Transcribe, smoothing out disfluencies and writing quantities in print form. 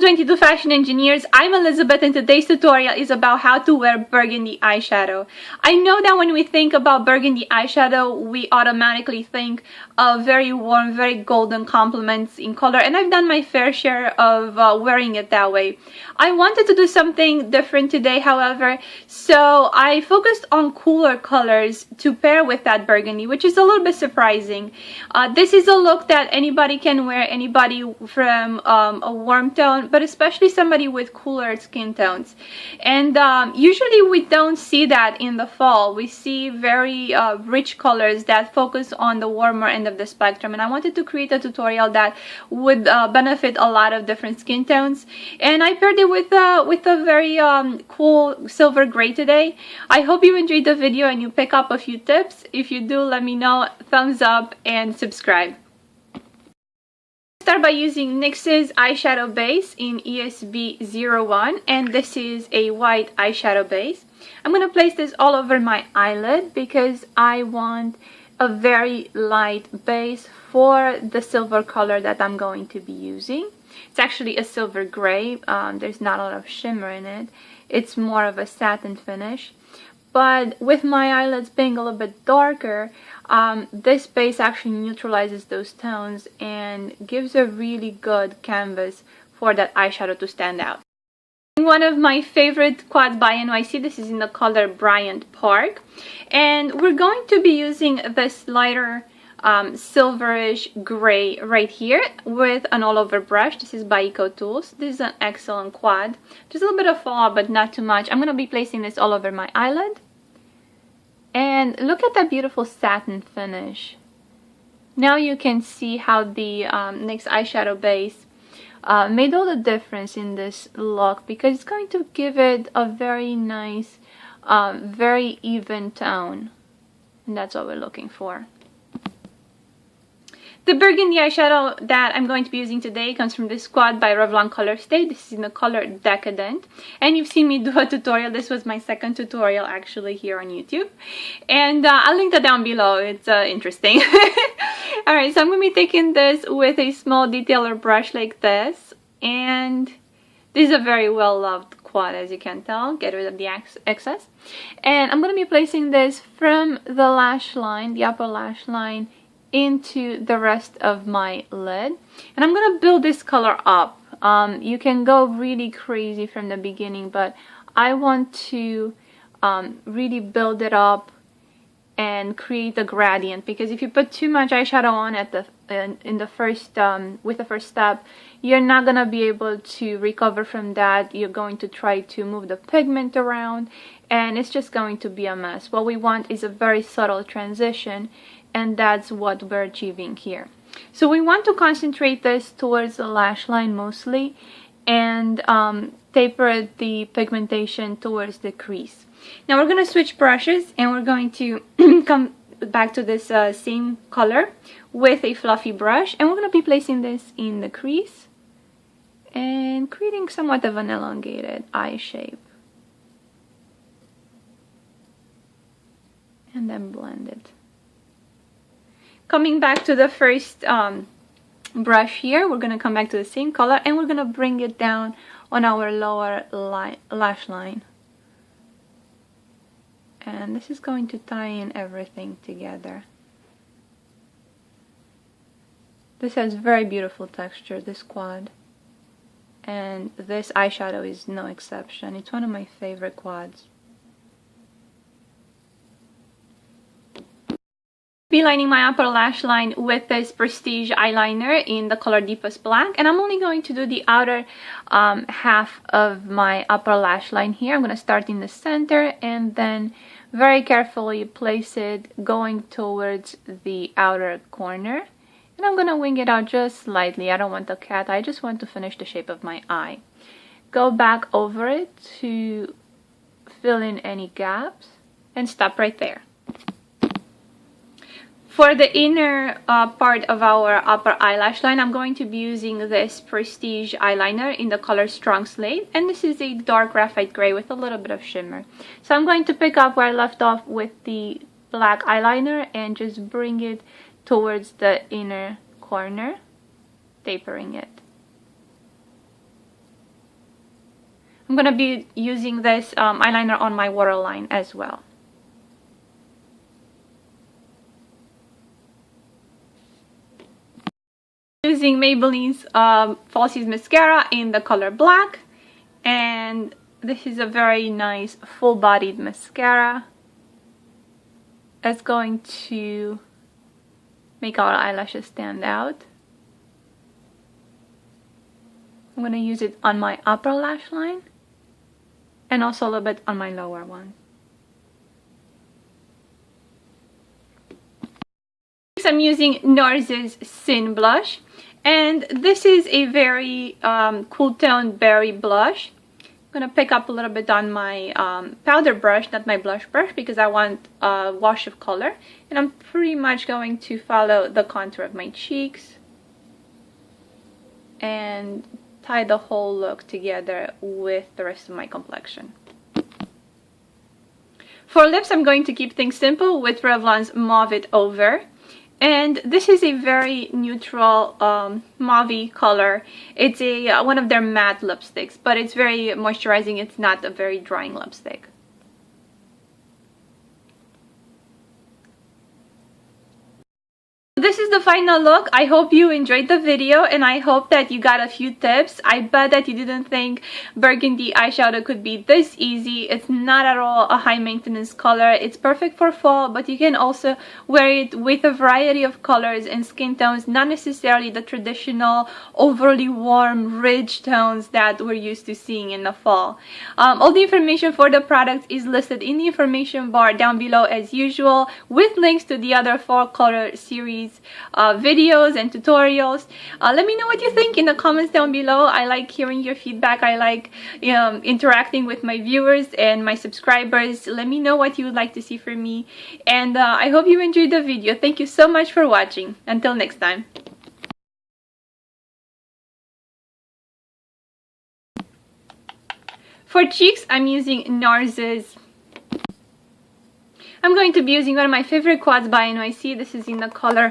22 Fashion Engineers, I'm Elizabeth, and today's tutorial is about how to wear burgundy eyeshadow. I know that when we think about burgundy eyeshadow, we automatically think of very warm, very golden complements in color, and I've done my fair share of wearing it that way. I wanted to do something different today, however, so I focused on cooler colors to pair with that burgundy, which is a little bit surprising. This is a look that anybody can wear, anybody from a warm tone, but especially somebody with cooler skin tones. And usually we don't see that in the fall. We see very rich colors that focus on the warmer end of the spectrum, and I wanted to create a tutorial that would benefit a lot of different skin tones. And I paired it with a very cool silver gray today. I hope you enjoyed the video and you pick up a few tips. If you do, let me know. Thumbs up and subscribe. Start by using NYX's eyeshadow base in ESB01, and this is a white eyeshadow base. I'm going to place this all over my eyelid because I want a very light base for the silver color that I'm going to be using. It's actually a silver gray. There's not a lot of shimmer in it. It's more of a satin finish. But with my eyelids being a little bit darker, this base actually neutralizes those tones and gives a really good canvas for that eyeshadow to stand out. One of my favorite quads by NYX, this is in the color Bryant Park, and we're going to be using this lighter silverish gray right here with an all-over brush. This is by Eco Tools. This is an excellent quad. Just a little bit of fallout, but not too much. I'm going to be placing this all over my eyelid. And look at that beautiful satin finish. Now you can see how the NYX eyeshadow base made all the difference in this look, because it's going to give it a very nice, very even tone. And that's what we're looking for. The burgundy eyeshadow that I'm going to be using today comes from this quad by Revlon ColorStay. This is in the color Decadent. And you've seen me do a tutorial. This was my second tutorial actually here on YouTube. And I'll link that down below. It's interesting. Alright, so I'm going to be taking this with a small detailer brush like this. And this is a very well-loved quad, as you can tell. Get rid of the excess. And I'm going to be placing this from the lash line, the upper lash line, into the rest of my lid, and I'm gonna build this color up. You can go really crazy from the beginning, but I want to really build it up and create a gradient, because if you put too much eyeshadow on at the in the first with the first step, you're not gonna be able to recover from that. You're going to try to move the pigment around, and it's just going to be a mess. What we want is a very subtle transition, and that's what we're achieving here. So we want to concentrate this towards the lash line mostly, and taper the pigmentation towards the crease. Now we're going to switch brushes, and we're going to come back to this same color with a fluffy brush, and we're going to be placing this in the crease and creating somewhat of an elongated eye shape. And then blend it. Coming back to the first brush here, we're going to come back to the same color, and we're going to bring it down on our lower lash line. And this is going to tie in everything together. This has very beautiful texture, this quad. And this eyeshadow is no exception. It's one of my favorite quads. Be lining my upper lash line with this Prestige eyeliner in the color Deepest Black, and I'm only going to do the outer half of my upper lash line here. I'm going to start in the center and then very carefully place it going towards the outer corner, and I'm going to wing it out just slightly. I don't want a cat, I just want to finish the shape of my eye. Go back over it to fill in any gaps and stop right there. For the inner part of our upper eyelash line, I'm going to be using this Prestige eyeliner in the color Strong Slate, and this is a dark graphite gray with a little bit of shimmer. So I'm going to pick up where I left off with the black eyeliner and just bring it towards the inner corner, tapering it. I'm going to be using this eyeliner on my waterline as well. Using Maybelline's Falsies mascara in the color black, and this is a very nice full-bodied mascara that's going to make our eyelashes stand out. I'm going to use it on my upper lash line and also a little bit on my lower one. I'm using NARS's Sin Blush, and this is a very cool tone berry blush. I'm going to pick up a little bit on my powder brush, not my blush brush, because I want a wash of color, and I'm pretty much going to follow the contour of my cheeks and tie the whole look together with the rest of my complexion. For lips, I'm going to keep things simple with Revlon's Mauve It Over. And this is a very neutral mauve color. It's a one of their matte lipsticks, but it's very moisturizing. It's not a very drying lipstick. This is the final look. I hope you enjoyed the video, and I hope that you got a few tips. I bet that you didn't think burgundy eyeshadow could be this easy. It's not at all a high maintenance color. It's perfect for fall, but you can also wear it with a variety of colors and skin tones, not necessarily the traditional overly warm rich tones that we're used to seeing in the fall. All the information for the product is listed in the information bar down below as usual, with links to the other fall color series videos and tutorials. Let me know what you think in the comments down below. I like hearing your feedback. I like interacting with my viewers and my subscribers. Let me know what you would like to see from me, and I hope you enjoyed the video. Thank you so much for watching. Until next time. For cheeks, I'm using NARS's. I'm going to be using one of my favorite quads by NYX. This is in the color